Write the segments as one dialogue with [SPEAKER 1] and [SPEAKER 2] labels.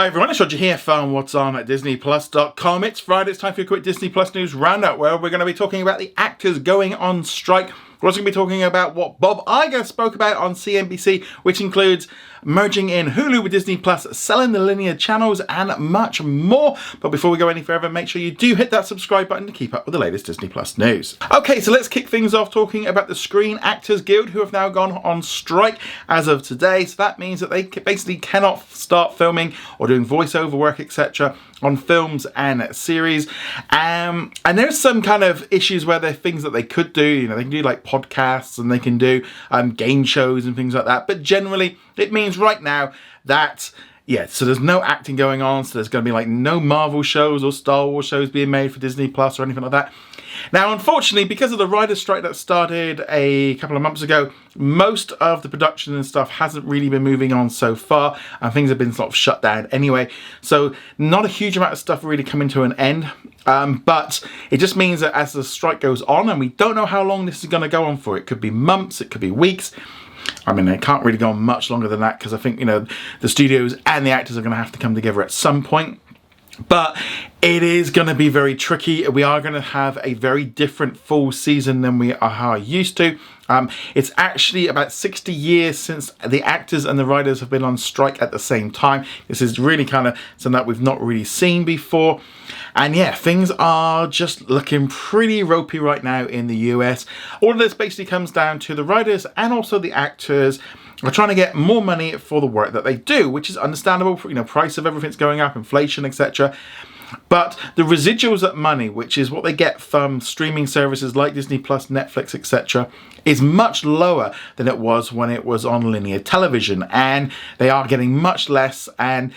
[SPEAKER 1] Hi everyone, it's Roger here from What's On at DisneyPlus.com. It's Friday, it's time for a quick Disney Plus news roundup where we're going to be talking about the actors going on strike. We're also going to be talking about what Bob Iger spoke about on CNBC, which includes merging in Hulu with Disney Plus, selling the linear channels, and much more. But before we go any further, make sure you do hit that subscribe button to keep up with the latest Disney Plus news. Okay, so let's kick things off talking about the Screen Actors Guild, who have now gone on strike as of today. So that means that they basically cannot start filming or doing voiceover work, etc. on films and series. And there's some kind of issues where there are things that they could do. You know, they can do like podcasts and they can do game shows and things like that. But generally, it means right now that, yeah, so there's no acting going on. So there's going to be like no Marvel shows or Star Wars shows being made for Disney Plus or anything like that. Now, unfortunately, because of the writer's strike that started a couple of months ago, most of the production and stuff hasn't really been moving on so far, and things have been sort of shut down anyway. So not a huge amount of stuff really coming to an end, but it just means that as the strike goes on, and we don't know how long this is going to go on for. It could be months, it could be weeks. I mean, it can't really go on much longer than that because I think, you know, the studios and the actors are going to have to come together at some point. But it is going to be very tricky. We are going to have a very different fall season than we are used to. It's actually about 60 years since the actors and the writers have been on strike at the same time. This is really kind of something that we've not really seen before. And yeah, things are just looking pretty ropey right now in the US. All of this basically comes down to the writers and also the actors are trying to get more money for the work that they do, which is understandable. You know, price of everything's going up, inflation, etc. But the residuals of money, which is what they get from streaming services like Disney Plus, Netflix, etc., is much lower than it was when it was on linear television, and they are getting much less. And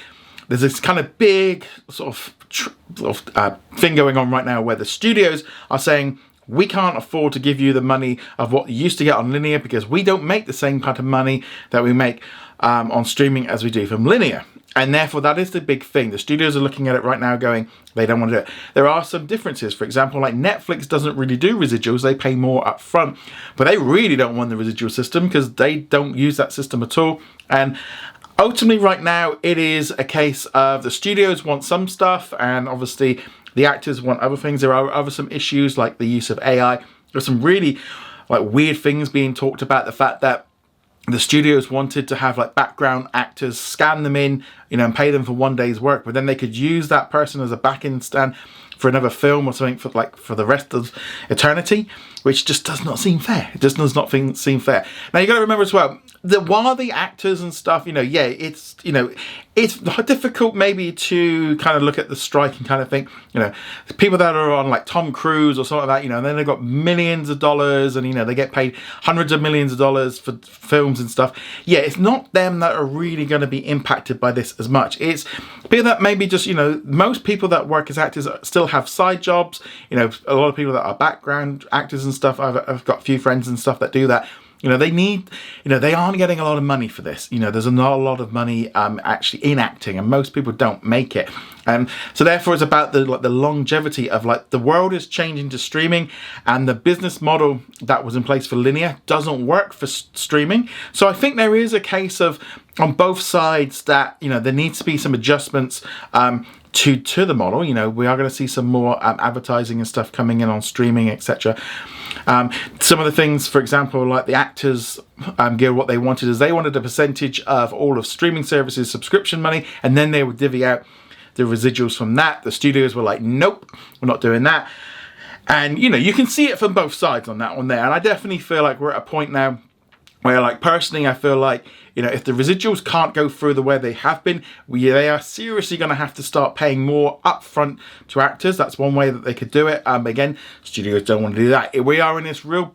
[SPEAKER 1] there's this kind of big sort of thing going on right now where the studios are saying, we can't afford to give you the money of what you used to get on linear because we don't make the same kind of money that we make on streaming as we do from linear. And therefore, that is the big thing. The studios are looking at it right now going, they don't want to do it. There are some differences. For example, like Netflix doesn't really do residuals. They pay more up front. But they really don't want the residual system because they don't use that system at all. And ultimately, right now, it is a case of the studios want some stuff and obviously the actors want other things. There are some issues like the use of AI. There's some really like weird things being talked about. The fact that the studios wanted to have like background actors scan them in, you know, and pay them for one day's work, but then they could use that person as a back-end stand for another film or something for the rest of eternity, which just does not seem fair. It just does not seem fair. Now you got to remember as well that while the actors and stuff, you know, yeah, it's, you know, it's difficult maybe to kind of look at the strike and kind of think, you know, people that are on like Tom Cruise or something like that, you know, and then they've got millions of dollars and, you know, they get paid hundreds of millions of dollars for films and stuff. Yeah, it's not them that are really going to be impacted by this as much. It's people that maybe just, you know, most people that work as actors still have side jobs. You know, a lot of people that are background actors and stuff. I've got a few friends and stuff that do that. You know, they need, you know, they aren't getting a lot of money for this. You know, there's not a lot of money actually in acting, and most people don't make it. So therefore, it's about the longevity of like the world is changing to streaming, and the business model that was in place for linear doesn't work for streaming. So I think there is a case of on both sides that, you know, there needs to be some adjustments to the model. You know, we are going to see some more advertising and stuff coming in on streaming, etc. Some of the things, for example, like the Actors Guild, what they wanted is they wanted a percentage of all of streaming services subscription money, and then they would divvy out the residuals from that. The studios were like, nope, we're not doing that. And, you know, you can see it from both sides on that one there. And I definitely feel like we're at a point now where, like, personally, I feel like, you know, if the residuals can't go through the way they have been, they are seriously going to have to start paying more upfront to actors. That's one way that they could do it. Again, studios don't want to do that. We are in this real,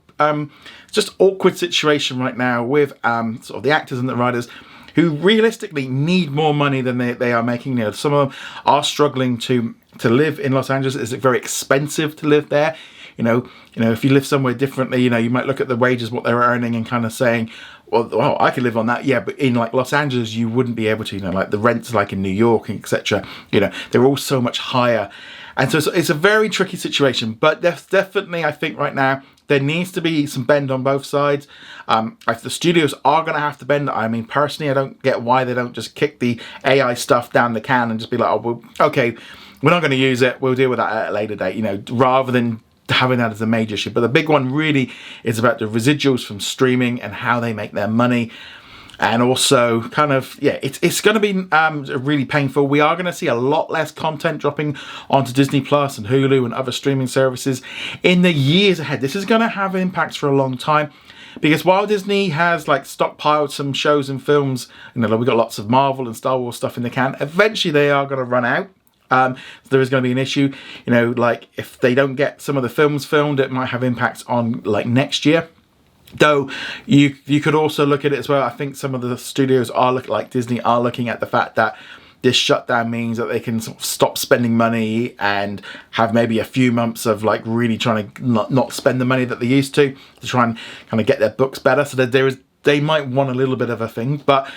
[SPEAKER 1] just awkward situation right now with sort of the actors and the writers who realistically need more money than they are making. You know, some of them are struggling to live in Los Angeles. It's very expensive to live there. You know, if you live somewhere differently, you know, you might look at the wages, what they're earning, and kind of saying, well, I could live on that. Yeah, but in like Los Angeles, you wouldn't be able to. You know, like the rents, like in New York, etc. You know, they're all so much higher, and so it's a very tricky situation. But definitely, I think right now there needs to be some bend on both sides. If the studios are going to have to bend, I mean, personally, I don't get why they don't just kick the AI stuff down the can and just be like, oh, well, okay, we're not going to use it. We'll deal with that at a later date, you know, rather than having that as a major issue. But the big one really is about the residuals from streaming and how they make their money. And also kind of, yeah, it's going to be really painful. We are going to see a lot less content dropping onto Disney Plus and Hulu and other streaming services in the years ahead. This is going to have impacts for a long time, because while Disney has like stockpiled some shows and films, you know, we've got lots of Marvel and Star Wars stuff in the can, eventually they are going to run out. So there is going to be an issue, you know, like if they don't get some of the films filmed, it might have impacts on like next year. Though you could also look at it as well. I think some of the studios are like Disney are looking at the fact that this shutdown means that they can sort of stop spending money and have maybe a few months of like really trying to not spend the money that they used to try and kind of get their books better. So that they might want a little bit of a thing, but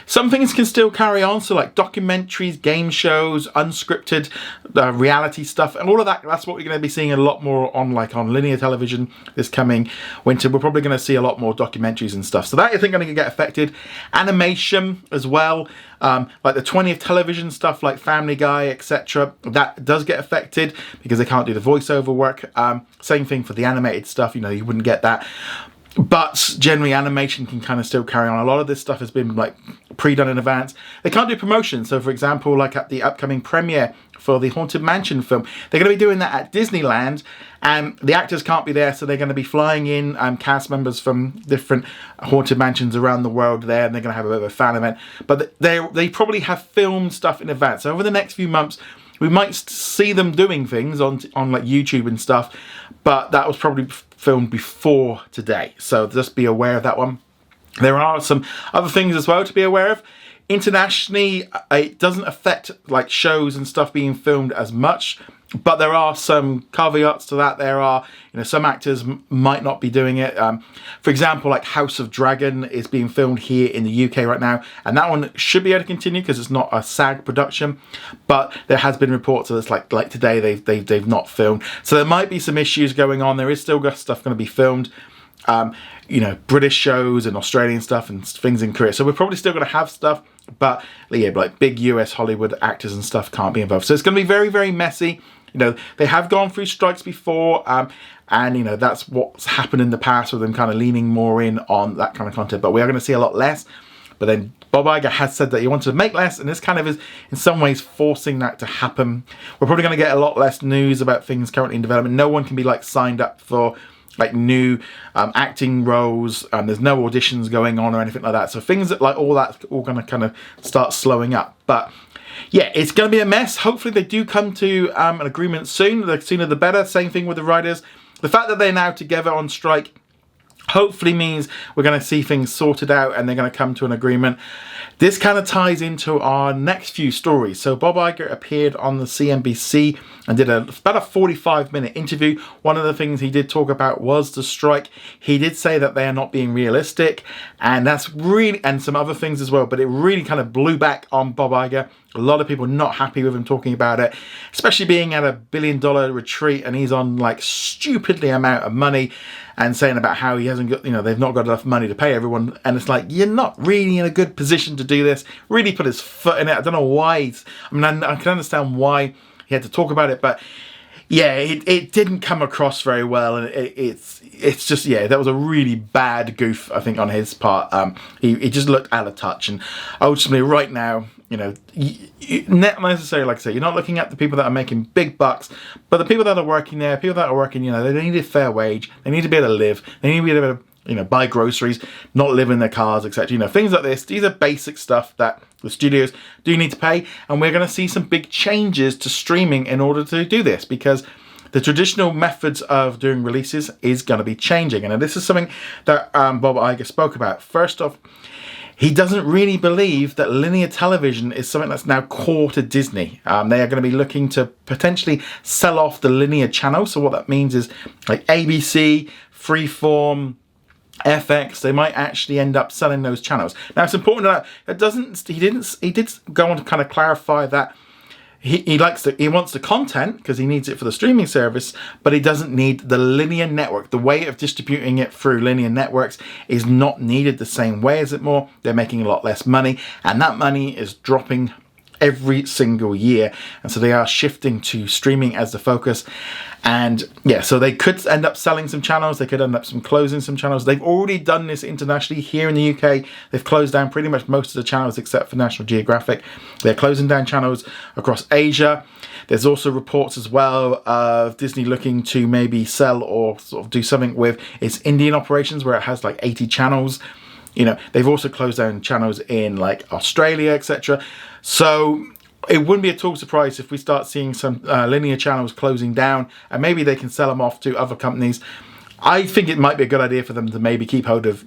[SPEAKER 1] some things can still carry on. So like documentaries, game shows, unscripted reality stuff, and all of that. That's what we're going to be seeing a lot more on linear television this coming winter. We're probably going to see a lot more documentaries and stuff. So that I think going to get affected. Animation as well, like the 20th television stuff, like Family Guy, etc. That does get affected because they can't do the voiceover work. Same thing for the animated stuff. You know, you wouldn't get that. But generally animation can kind of still carry on. A lot of this stuff has been like pre-done in advance. They can't do promotion. So for example, like at the upcoming premiere for the Haunted Mansion film, they're going to be doing that at Disneyland, and the actors can't be there. So they're going to be flying in cast members from different Haunted Mansions around the world there, and they're going to have a bit of a fan event. But they probably have filmed stuff in advance. So over the next few months, we might see them doing things on like YouTube and stuff, but that was probably filmed before today. So just be aware of that one. There are some other things as well to be aware of. Internationally, it doesn't affect like shows and stuff being filmed as much, but there are some caveats to that. There are, you know, some actors might not be doing it. For example, like House of Dragon is being filmed here in the UK right now, and that one should be able to continue because it's not a SAG production. But there has been reports that it's like today they've not filmed, so there might be some issues going on. There is still stuff going to be filmed. You know, British shows and Australian stuff and things in Korea. So we're probably still going to have stuff, but yeah, like big US Hollywood actors and stuff can't be involved. So it's going to be very, very messy. You know, they have gone through strikes before, and you know, that's what's happened in the past with them kind of leaning more in on that kind of content. But we are going to see a lot less. But then Bob Iger has said that he wanted to make less, and this kind of is in some ways forcing that to happen. We're probably going to get a lot less news about things currently in development. No one can be like signed up for like new acting roles, and there's no auditions going on or anything like that. So things that like all that's all going to kind of start slowing up. But yeah, it's going to be a mess. Hopefully they do come to an agreement soon. The sooner the better. Same thing with the writers. The fact that they're now together on strike hopefully means we're going to see things sorted out and they're going to come to an agreement. This kind of ties into our next few stories. So Bob Iger appeared on the CNBC and did about a 45-minute interview. One of the things he did talk about was the strike. He did say that they are not being realistic, and that's really, and some other things as well, but it really kind of blew back on Bob Iger. A lot of people not happy with him talking about it, especially being at $1 billion retreat and he's on like stupidly amount of money and saying about how he hasn't got, you know, they've not got enough money to pay everyone. And it's like, you're not really in a good position to do this. Really put his foot in it. I don't know why. I mean, I can understand why he had to talk about it, but yeah, it didn't come across very well. And it's just, yeah, that was a really bad goof, I think, on his part. He just looked out of touch. And ultimately right now, you know, not necessarily, like I say, you're not looking at the people that are making big bucks, but the people that are working there, people that are working, you know, they need a fair wage. They need to be able to live. They need to be able to, you know, buy groceries, not live in their cars, etc. You know, things like this. These are basic stuff that the studios do need to pay, and we're going to see some big changes to streaming in order to do this, because the traditional methods of doing releases is going to be changing. And this is something that Bob Iger spoke about. First off, he doesn't really believe that linear television is something that's now core to Disney. They are going to be looking to potentially sell off the linear channel. So what that means is like ABC, Freeform, FX, they might actually end up selling those channels. Now it's important that he did go on to kind of clarify that he wants the content because he needs it for the streaming service, but he doesn't need the linear network. The way of distributing it through linear networks is not needed the same way as it more. They're making a lot less money, and that money is dropping every single year, and so they are shifting to streaming as the focus. And yeah, so they could end up selling some channels, they could end up closing some channels. They've already done this internationally. Here in the UK, they've closed down pretty much most of the channels except for National Geographic. They're closing down channels across Asia. There's also reports as well of Disney looking to maybe sell or sort of do something with its Indian operations, where it has like 80 channels. You know, they've also closed down channels in like Australia, etc. So it wouldn't be at all surprised if we start seeing some linear channels closing down, and maybe they can sell them off to other companies. I think it might be a good idea for them to maybe keep hold of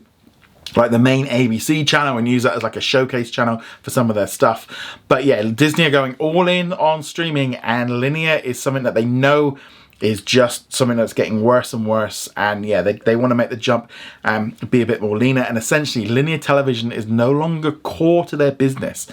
[SPEAKER 1] like the main ABC channel and use that as like a showcase channel for some of their stuff. But yeah, Disney are going all in on streaming, and linear is something that they know is just something that's getting worse and worse. And yeah, they want to make the jump and be a bit more leaner, and essentially linear television is no longer core to their business.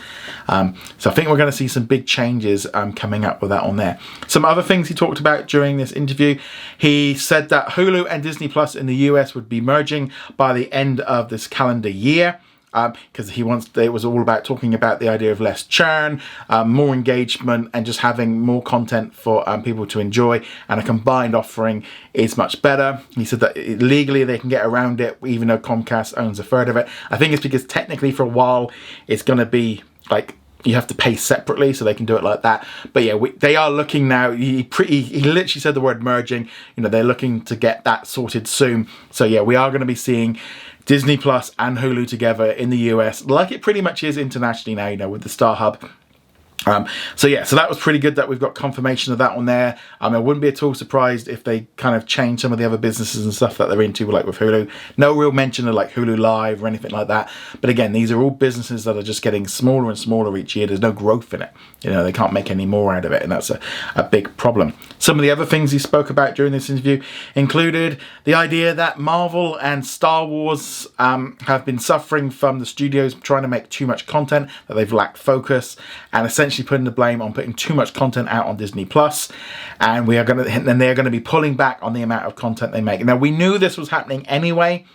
[SPEAKER 1] So I think we're going to see some big changes coming up with that on there. Some other things he talked about during this interview, he said that Hulu and Disney Plus in the US would be merging by the end of this calendar year. Because it was all about talking about the idea of less churn, more engagement, and just having more content for people to enjoy, and a combined offering is much better. He said that legally they can get around it, even though Comcast owns a third of it. I think it's because technically for a while it's going to be like you have to pay separately, so they can do it like that. But yeah, they are looking now. He literally said the word merging. You know, they're looking to get that sorted soon. So yeah, we are going to be seeing Disney Plus and Hulu together in the US, like it pretty much is internationally now, you know, with the Star Hub. So yeah, so that was pretty good that we've got confirmation of that on there. I wouldn't be at all surprised if they kind of change some of the other businesses and stuff that they're into, like with Hulu. No real mention of like Hulu Live or anything like that. But again, these are all businesses that are just getting smaller and smaller each year. There's no growth in it. You know, they can't make any more out of it, and that's a big problem. Some of the other things he spoke about during this interview included the idea that Marvel and Star Wars have been suffering from the studios trying to make too much content, that they've lacked focus, and essentially putting the blame on putting too much content out on Disney Plus, and they're going to be pulling back on the amount of content they make. Now, we knew this was happening anyway.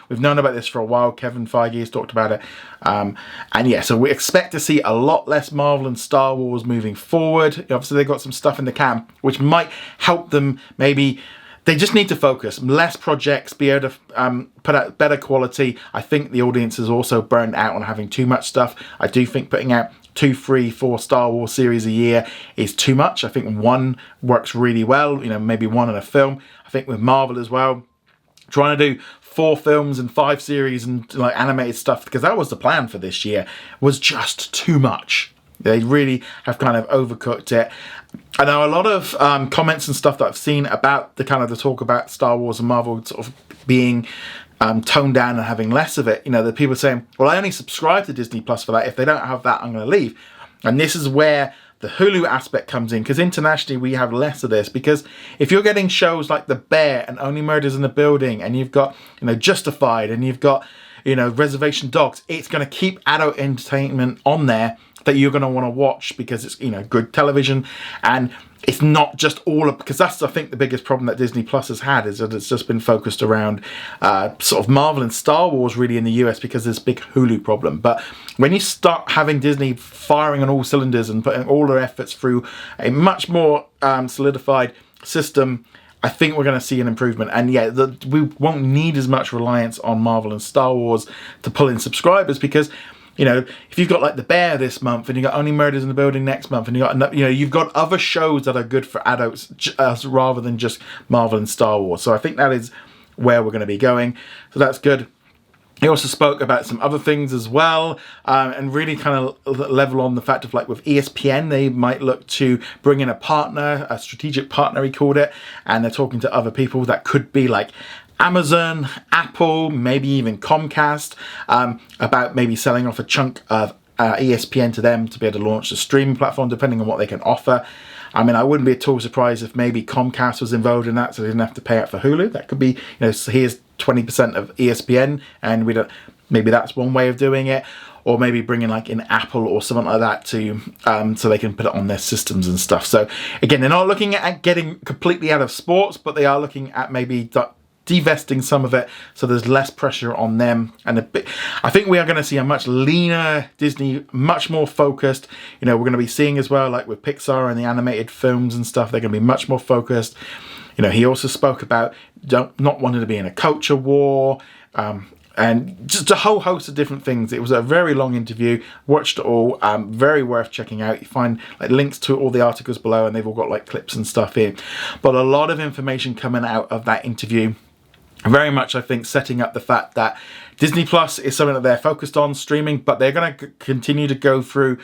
[SPEAKER 1] We've known about this for a while. Kevin Feige has talked about it. And yeah, so we expect to see a lot less Marvel and Star Wars moving forward. Obviously, they've got some stuff in the can, which might help them maybe. They just need to focus. Less projects, be able to put out better quality. I think the audience is also burned out on having too much stuff. I do think putting out 2, 3, 4 Star Wars series a year is too much. I think one works really well, you know, maybe one in a film. I think with Marvel as well, trying to do 4 films and 5 series and like animated stuff, because that was the plan for this year, was just too much. They really have kind of overcooked it. I know a lot of comments and stuff that I've seen about the kind of the talk about Star Wars and Marvel sort of being toned down and having less of it. You know, the people saying, well, I only subscribe to Disney Plus for that. If they don't have that, I'm going to leave. And this is where the Hulu aspect comes in, because internationally we have less of this. Because if you're getting shows like The Bear and Only Murders in the Building, and you've got, you know, Justified, and you've got, you know, Reservation Dogs, it's going to keep adult entertainment on there that you're going to want to watch, because it's, you know, good television. And it's not just all of, because that's, I think, the biggest problem that Disney Plus has had, is that it's just been focused around sort of Marvel and Star Wars really in the US, because there's a big Hulu problem. But when you start having Disney firing on all cylinders and putting all their efforts through a much more solidified system, I think we're going to see an improvement. And yeah, we won't need as much reliance on Marvel and Star Wars to pull in subscribers, because, you know, if you've got like The Bear this month, and you've got Only Murders in the Building next month, and you've got other shows that are good for adults rather than just Marvel and Star Wars. So I think that is where we're going to be going. So that's good. He also spoke about some other things as well, and really kind of level on the fact of, like, with ESPN, they might look to bring in a partner, a strategic partner, he called it, and they're talking to other people that could be like Amazon, Apple, maybe even Comcast, about maybe selling off a chunk of ESPN to them to be able to launch a streaming platform, depending on what they can offer. I mean, I wouldn't be at all surprised if maybe Comcast was involved in that, so they didn't have to pay out for Hulu. That could be, you know, so here's 20% of ESPN, and we don't. maybe that's one way of doing it. Or maybe bringing like in Apple or something like that to so they can put it on their systems and stuff. So again, they're not looking at getting completely out of sports, but they are looking at maybe divesting some of it so there's less pressure on them. And I think we are going to see a much leaner Disney, much more focused. You know, we're going to be seeing as well, like with Pixar and the animated films and stuff, they're going to be much more focused. You know, he also spoke about not wanting to be in a culture war. And just a whole host of different things. It was a very long interview. Watched it all. Very worth checking out. You find like links to all the articles below, and they've all got like clips and stuff here. But a lot of information coming out of that interview. Very much, I think, setting up the fact that Disney Plus is something that they're focused on streaming, but they're going to continue to go through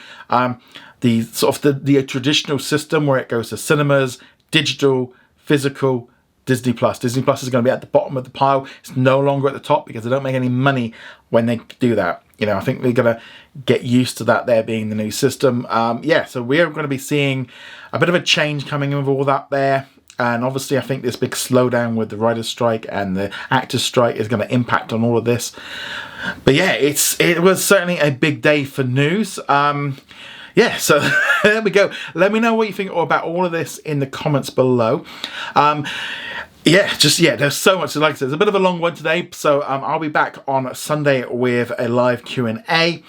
[SPEAKER 1] the sort of the traditional system where it goes to cinemas, digital, physical. Disney Plus. Disney Plus is going to be at the bottom of the pile. It's no longer at the top because they don't make any money when they do that. You know, I think they're going to get used to that there being the new system. Yeah, so we're going to be seeing a bit of a change coming in with all that there. And obviously, I think this big slowdown with the writer's strike and the actors' strike is going to impact on all of this. But yeah, it was certainly a big day for news. Yeah, so there we go. Let me know what you think about all of this in the comments below. Yeah, there's so much. Like I said, it's a bit of a long one today, so I'll be back on Sunday with a live Q&A.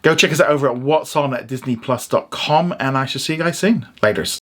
[SPEAKER 1] Go check us out over at what's on at disneyplus.com, and I shall see you guys soon. Laters.